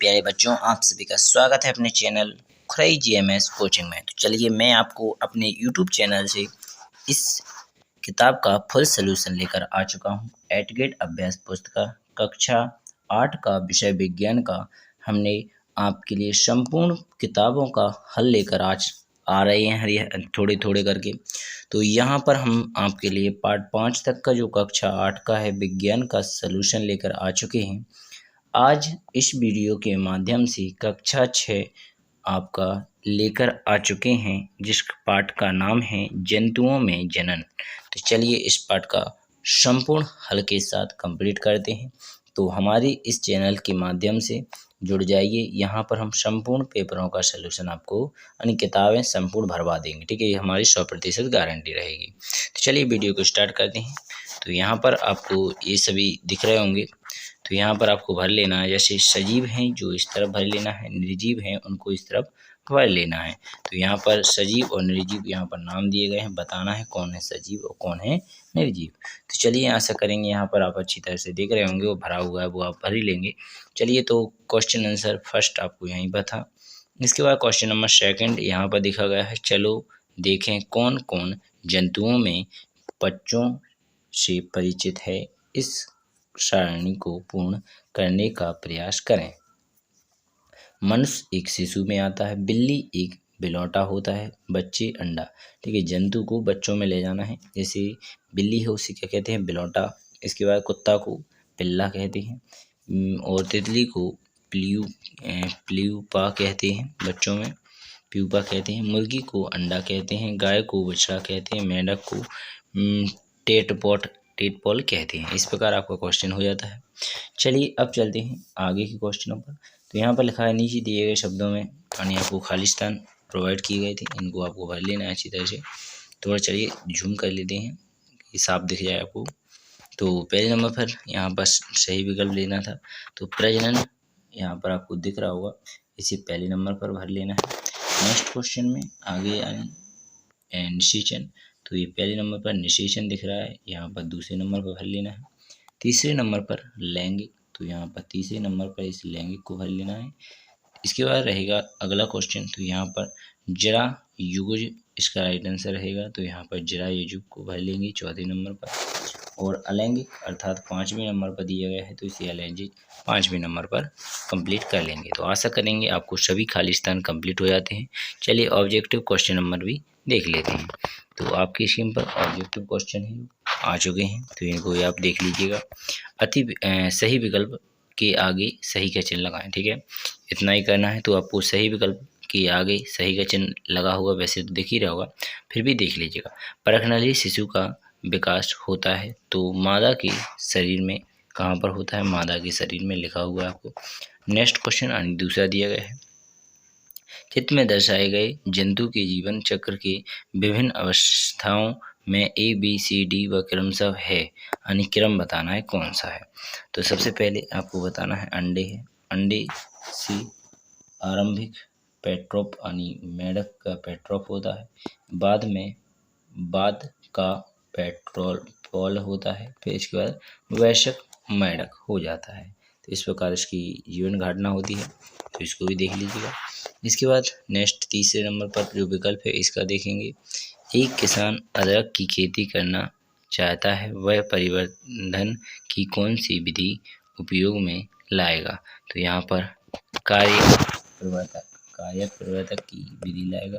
प्यारे बच्चों, आप सभी का स्वागत है अपने चैनल खुराई जीएमएस कोचिंग में। तो चलिए मैं आपको अपने यूट्यूब चैनल से इस किताब का फुल सलूशन लेकर आ चुका हूँ। एट गेट अभ्यास पुस्तक कक्षा 8 का विषय विज्ञान का हमने आपके लिए संपूर्ण किताबों का हल लेकर आज आ रहे हैं थोड़े थोड़े करके। तो यहाँ पर हम आपके लिए पार्ट 5 तक का जो कक्षा 8 का है विज्ञान का सलूशन लेकर आ चुके हैं। आज इस वीडियो के माध्यम से कक्षा 6 आपका लेकर आ चुके हैं, जिस पाठ का नाम है जंतुओं में जनन। तो चलिए इस पाठ का संपूर्ण हल के साथ कंप्लीट करते हैं। तो हमारे इस चैनल के माध्यम से जुड़ जाइए। यहाँ पर हम संपूर्ण पेपरों का सलूशन आपको यानी किताबें संपूर्ण भरवा देंगे, ठीक है। ये हमारी 100% गारंटी रहेगी। तो चलिए वीडियो को स्टार्ट करते हैं। तो यहाँ पर आपको ये सभी दिख रहे होंगे। तो यहाँ पर आपको भर लेना है, जैसे सजीव हैं जो इस तरफ भर लेना है, निर्जीव हैं उनको इस तरफ भर लेना है। तो यहाँ पर सजीव और निर्जीव यहाँ पर नाम दिए गए हैं, बताना है कौन है सजीव और कौन है निर्जीव। तो चलिए ऐसा करेंगे। यहाँ पर आप अच्छी तरह से देख रहे होंगे, वो भरा हुआ है, वो आप भर ही लेंगे। चलिए तो क्वेश्चन आंसर फर्स्ट आपको यहीं पर था। इसके बाद क्वेश्चन नंबर 2 यहाँ पर दिखा गया है। चलो देखें कौन कौन जंतुओं में बच्चों से परिचित है, इस सारणी को पूर्ण करने का प्रयास करें। मनुष्य एक शिशु में आता है, बिल्ली एक बिलौटा होता है, बच्चे अंडा, ठीक है। जंतु को बच्चों में ले जाना है। जैसे बिल्ली है उसे क्या कहते हैं, बिलौटा। इसके बाद कुत्ता को पिल्ला कहते हैं और तितली को प्ल्यूपा कहते हैं बच्चों में, प्यूपा कहते हैं। मुर्गी को अंडा कहते हैं, गाय को बछड़ा कहते हैं, मेंढक को टेटपॉल कहते हैं। इस प्रकार आपका क्वेश्चन हो जाता है। चलिए अब चलते हैं आगे के क्वेश्चनों पर। तो यहाँ पर लिखा है नीचे दिए गए शब्दों में यानी आपको खाली स्थान प्रोवाइड किए गए थे, इनको आपको भर लेना है अच्छी तरह से। थोड़ा चलिए जूम कर लेते हैं कि साफ दिख जाए आपको। तो पहले नंबर पर यहाँ पर सही विकल्प लेना था। तो प्रजनन यहाँ पर आपको दिख रहा होगा, इसे पहले नंबर पर भर लेना है। नेक्स्ट क्वेश्चन में आगे यानी निषेचन, तो ये पहले नंबर पर निषेचन दिख रहा है, यहाँ पर दूसरे नंबर पर भर लेना है। तीसरे नंबर पर लैंगिक, तो यहाँ पर तीसरे नंबर पर इस लैंगिक को भर लेना है। इसके बाद रहेगा अगला क्वेश्चन, तो यहाँ पर जरा युज इसका राइट आंसर रहेगा। तो यहाँ पर जरा युज को भर लेंगे चौथे नंबर पर। और अलैंगिक अर्थात 5वें नंबर पर दिया गया है, तो इसे अलैंगिक 5वें नंबर पर कंप्लीट कर लेंगे। तो आशा करेंगे आपको सभी खाली स्थान कंप्लीट हो जाते हैं। चलिए ऑब्जेक्टिव क्वेश्चन नंबर भी देख लेते हैं। तो आपकी स्क्रीन पर ऑब्जेक्टिव क्वेश्चन है आ चुके हैं, तो इनको भी आप देख लीजिएगा। सही विकल्प के आगे सही का चिन्ह लगाएं, ठीक है। इतना ही करना है। तो आपको सही विकल्प के आगे सही का चिन्ह लगा हुआ वैसे तो दिख ही रहा होगा, फिर भी देख लीजिएगा। परखनली शिशु का विकास होता है, तो मादा के शरीर में कहाँ पर होता है, मादा के शरीर में लिखा हुआ है आपको। नेक्स्ट क्वेश्चन दूसरा दिया गया है, चित्र में दर्शाए गए जंतु के जीवन चक्र के विभिन्न अवस्थाओं में ए बी सी डी व क्रमशः है, यानी क्रम बताना है कौन सा है। तो सबसे पहले आपको बताना है अंडे है। अंडे से आरंभिक पेट्रोप यानी मेढक का पेट्रोप होता है, बाद का पेट्रोल होता है, फिर इसके बाद वयस्क मेढक हो जाता है। तो इस प्रकार इसकी जीवन घटना होती है, तो इसको भी देख लीजिएगा। इसके बाद नेक्स्ट तीसरे नंबर पर जो विकल्प है इसका देखेंगे। एक किसान अदरक की खेती करना चाहता है, वह परिवर्धन की कौन सी विधि उपयोग में लाएगा। तो यहाँ पर कार्यक प्रवर्तक की विधि लाएगा।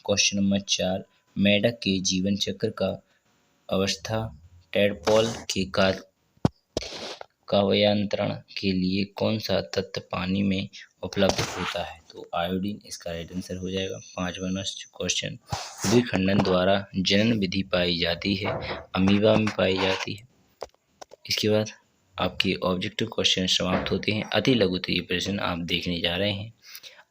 क्वेश्चन नंबर 4, मेढक के जीवन चक्र का अवस्था टेडपोल के काव्यांतरण के लिए कौन सा तत्व पानी में उपलब्ध होता है। तो आयोडीन इसका राइट आंसर हो जाएगा। 5वां क्वेश्चन, द्विखंडन द्वारा जनन विधि पाई जाती है, अमीबा में पाई जाती है। इसके बाद आपके ऑब्जेक्टिव क्वेश्चन समाप्त होते हैं। अति लघुत्तरीय प्रश्न आप देखने जा रहे हैं।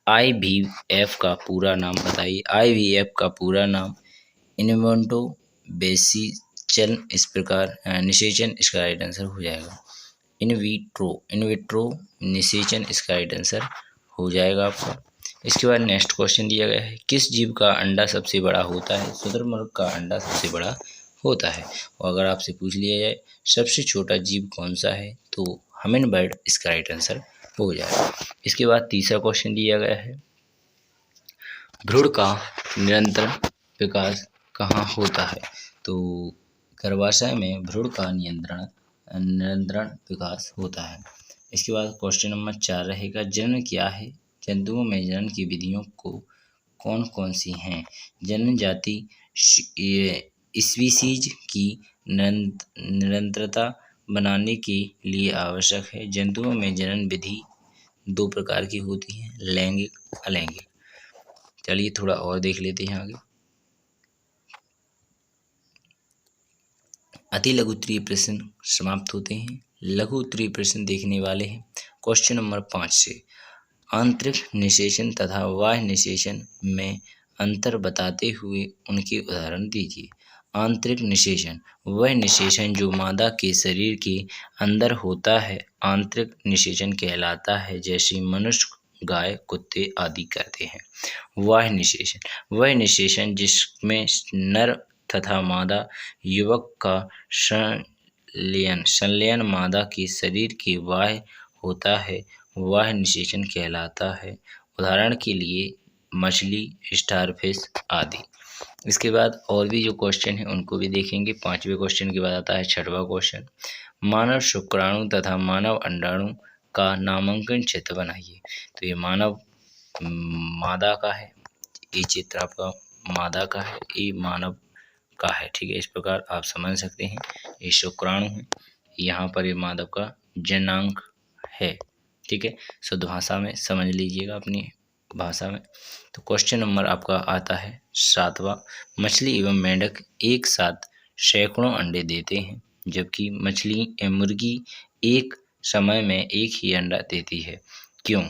IVF का पूरा नाम बताइए। IVF का पूरा नाम इन्वेंटो बेसिचन, इस प्रकार निषेचन इसका राइट आंसर हो जाएगा। इन विट्रो निषेचन इसका राइट आंसर हो जाएगा आपका। इसके बाद नेक्स्ट क्वेश्चन दिया गया है, किस जीव का अंडा सबसे बड़ा होता है। शुतुरमुर्ग का अंडा सबसे बड़ा होता है। और अगर आपसे पूछ लिया जाए सबसे छोटा जीव कौन सा है, तो हमिंग बर्ड इसका राइट आंसर हो जाएगा। इसके बाद तीसरा क्वेश्चन दिया गया है, भ्रूण का निरंतर विकास कहाँ होता है? तो गर्भाशय में भ्रूण का निरंतर विकास होता है। इसके बाद क्वेश्चन नंबर 4 रहेगा, जनन क्या है? जंतुओं में जनन की विधियों को कौन कौन सी हैं? जनन जाति स्पीशीज की निरंतरता बनाने के लिए आवश्यक है। जंतुओं में जनन विधि 2 प्रकार की होती है, लैंगिक, अलैंगिक। चलिए थोड़ा और देख लेते हैं आगे। अति लघु उत्तरीय प्रश्न समाप्त होते हैं। लघु उत्तरीय प्रश्न देखने वाले हैं क्वेश्चन नंबर 5 से। आंतरिक निषेचन तथा बाह्य निषेचन में अंतर बताते हुए उनके उदाहरण दीजिए। आंतरिक निषेचन वह निषेचन जो मादा के शरीर के अंदर होता है, आंतरिक निषेचन कहलाता है, जैसे मनुष्य, गाय, कुत्ते आदि करते हैं। बाह्य निषेचन वह निषेचन जिसमें नर तथा मादा युवक का संलयन मादा के शरीर के बाह्य होता है, बाह्य निषेचन कहलाता है। उदाहरण के लिए मछली, स्टारफिश आदि। इसके बाद और भी जो क्वेश्चन है उनको भी देखेंगे। 5वें क्वेश्चन के बाद आता है 6वां क्वेश्चन, मानव शुक्राणु तथा मानव अंडाणु का नामांकन चित्र बनाइए। तो ये मानव मादा का है, ये चित्र आपका मादा का है, ये मानव का है। ठीक है, इस प्रकार आप समझ सकते हैं। ये शुक्राणु है, यहाँ पर ये मानव का जनांक है। ठीक है, शुद्ध भाषा में समझ लीजिएगा अपनी भाषा में। तो क्वेश्चन नंबर आपका आता है 7वां, मछली एवं मेंढक एक साथ सैकड़ों अंडे देते हैं, जबकि मुर्गी एक समय में एक ही अंडा देती है, क्यों?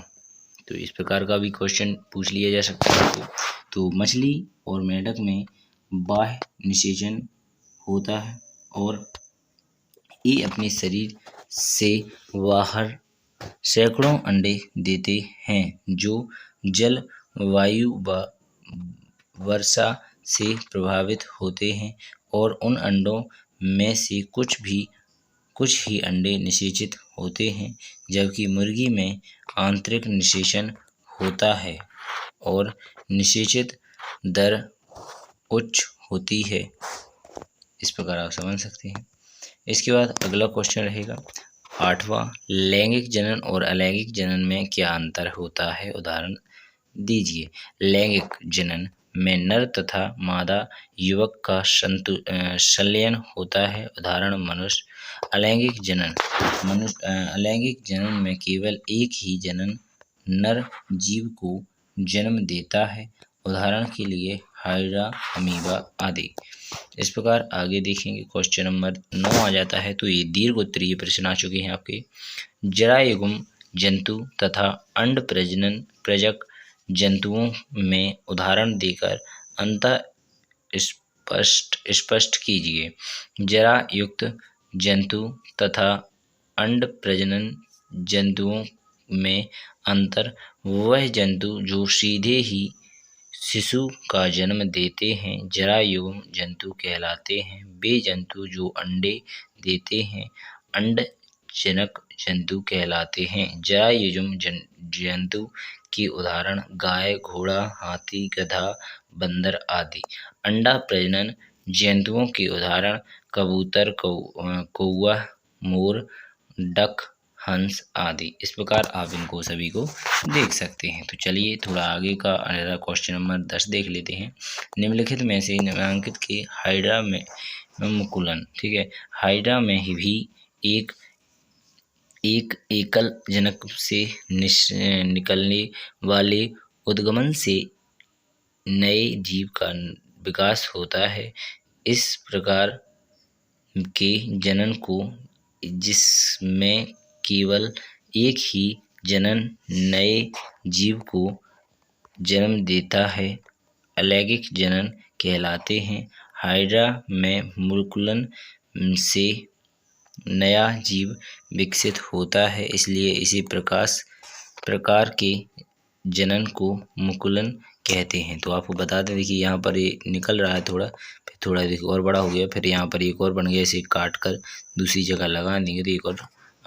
तो इस प्रकार का भी क्वेश्चन पूछ लिया जा सकता है आपको। तो मछली और मेंढक में बाह्य निषेचन होता है और ये अपने शरीर से बाहर सैकड़ों अंडे देते हैं, जो जल, वायु व वर्षा से प्रभावित होते हैं, और उन अंडों में से कुछ ही अंडे निषेचित होते हैं, जबकि मुर्गी में आंतरिक निषेचन होता है और निषेचित दर उच्च होती है। इस प्रकार आप समझ सकते हैं। इसके बाद अगला क्वेश्चन रहेगा 8वां, लैंगिक जनन और अलैंगिक जनन में क्या अंतर होता है? उदाहरण दीजिए। लैंगिक जनन में नर तथा मादा युवक का संलयन होता है, उदाहरण मनुष्य। अलैंगिक जनन में केवल एक ही जनन नर जीव को जन्म देता है, उदाहरण के लिए हाइड्रा, अमीबा आदि। इस प्रकार आगे देखेंगे। क्वेश्चन नंबर 9 आ जाता है। तो ये दीर्घ उत्तरीय प्रश्न आ चुके हैं आपके। जरायुगम जंतु तथा अंड प्रजक जंतुओं में उदाहरण देकर अंतर स्पष्ट कीजिए। जरा युक्त जंतु तथा अंड प्रजनन जंतुओं में अंतर वह जंतु जो सीधे ही शिशु का जन्म देते हैं, जरायुगम जंतु कहलाते हैं। वे जंतु जो अंडे देते हैं, अंडजनक जंतु कहलाते हैं। जरायुगम जंतु के उदाहरण गाय, घोड़ा, हाथी, गधा, बंदर आदि। अंडा प्रजनन जंतुओं के उदाहरण कबूतर, कौवा, मोर, डक, हंस आदि। इस प्रकार आप इनको सभी को देख सकते हैं। तो चलिए थोड़ा आगे का क्वेश्चन नंबर 10 देख लेते हैं। निम्नलिखित में से निम्नांकित के हाइड्रा में मुकुलन, ठीक है, हाइड्रा में ही भी एक एकल जनक से निकलने वाले उद्गमन से नए जीव का विकास होता है। इस प्रकार के जनन को, जिसमें केवल एक ही जनन नए जीव को जन्म देता है, अलैंगिक जनन कहलाते हैं। हाइड्रा में मुकुलन से नया जीव विकसित होता है, इसलिए इसी प्रकार के जनन को मुकुलन कहते हैं। तो आपको बता दें, देखिए यहाँ पर ये निकल रहा है थोड़ा, फिर थोड़ा देखिए और बड़ा हो गया, फिर यहाँ पर एक और बन गया, इसे काट कर दूसरी जगह लगा देंगे तो एक और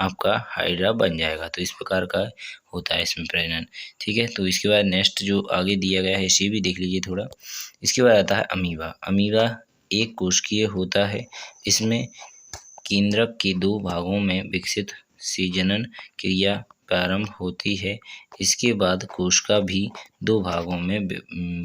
आपका हाइड्रा बन जाएगा। तो इस प्रकार का होता है इसमें प्रजनन। ठीक है, तो इसके बाद नेक्स्ट जो आगे दिया गया है इसे भी देख लीजिए थोड़ा। इसके बाद आता है अमीबा। अमीबा एक कोशिकीय होता है। इसमें केंद्रक के दो भागों में विकसित सीजनन क्रिया प्रारंभ होती है। इसके बाद कोशिका भी दो भागों में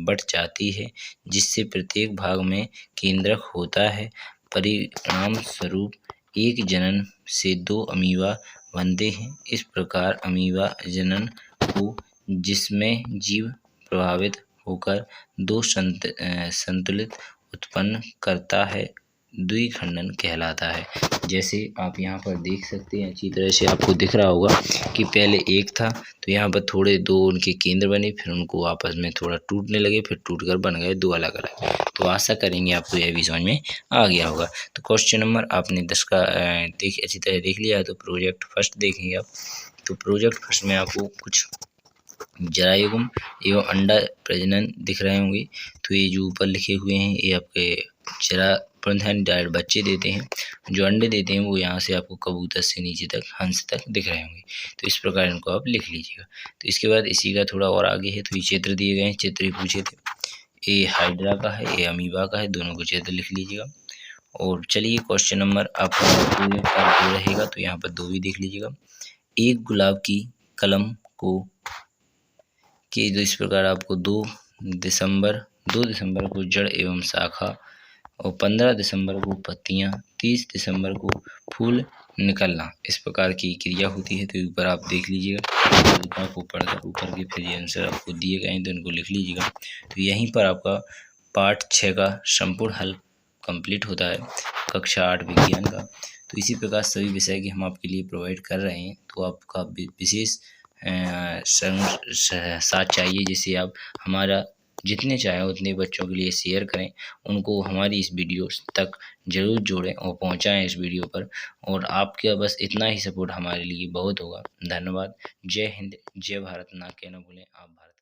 बट जाती है, जिससे प्रत्येक भाग में केंद्रक होता है। परिणाम स्वरूप एक जनन से दो अमीबा बनते हैं। इस प्रकार अमीबा जनन को जिसमें जीव प्रभावित होकर दो संतुलित उत्पन्न करता है द्विखंडन कहलाता है। जैसे आप यहाँ पर देख सकते हैं, अच्छी तरह से आपको दिख रहा होगा कि पहले एक था, तो यहाँ पर थोड़े दो उनके केंद्र बने, फिर उनको आपस में थोड़ा टूटने लगे, फिर टूटकर बन गए दो अलग अलग। तो आशा करेंगे आपको यह भी समझ में आ गया होगा। तो क्वेश्चन नंबर आपने 10 का अच्छी तरह देख लिया है। तो प्रोजेक्ट फर्स्ट देखेंगे आप। तो प्रोजेक्ट फर्स्ट में आपको कुछ जरायुगम एवं अंडा प्रजनन दिख रहे होंगे। तो ये जो ऊपर लिखे हुए हैं ये आपके जरा डायरेक्ट बच्चे देते हैं, जो अंडे देते हैं वो यहाँ से आपको कबूतर से नीचे तक हंस तक दिख रहे होंगे। तो इस प्रकार इनको आप लिख लीजिएगा। तो इसके बाद इसी का थोड़ा और आगे है, तो ये चित्र दिए गए हैं, चित्र ही पूछे थे। ये हाइड्रा का है, ये अमीबा का है, दोनों को चित्र लिख लीजिएगा। और चलिए क्वेश्चन नंबर आपका 2 रहेगा, तो यहाँ पर 2 भी देख लीजिएगा। एक गुलाब की कलम को कि तो इस प्रकार आपको 2 दिसंबर को जड़ एवं शाखा और 15 दिसंबर को पत्तियां, 30 दिसंबर को फूल निकलना, इस प्रकार की क्रिया होती है। तो ऊपर आप देख लीजिएगा, को पढ़कर ऊपर के फिर ये आंसर आपको दिए गए हैं, तो इनको लिख लीजिएगा। तो यहीं पर आपका पार्ट 6 का संपूर्ण हल कंप्लीट होता है, कक्षा 8 विज्ञान का। तो इसी प्रकार सभी विषय के हम आपके लिए प्रोवाइड कर रहे हैं। तो आपका विशेष साथ चाहिए, जिससे आप हमारा जितने चाहे उतने बच्चों के लिए शेयर करें, उनको हमारी इस वीडियो तक जरूर जोड़ें और पहुंचाएं इस वीडियो पर। और आपका बस इतना ही सपोर्ट हमारे लिए बहुत होगा। धन्यवाद। जय हिंद, जय भारत। ना कहना भूलें आप भारत।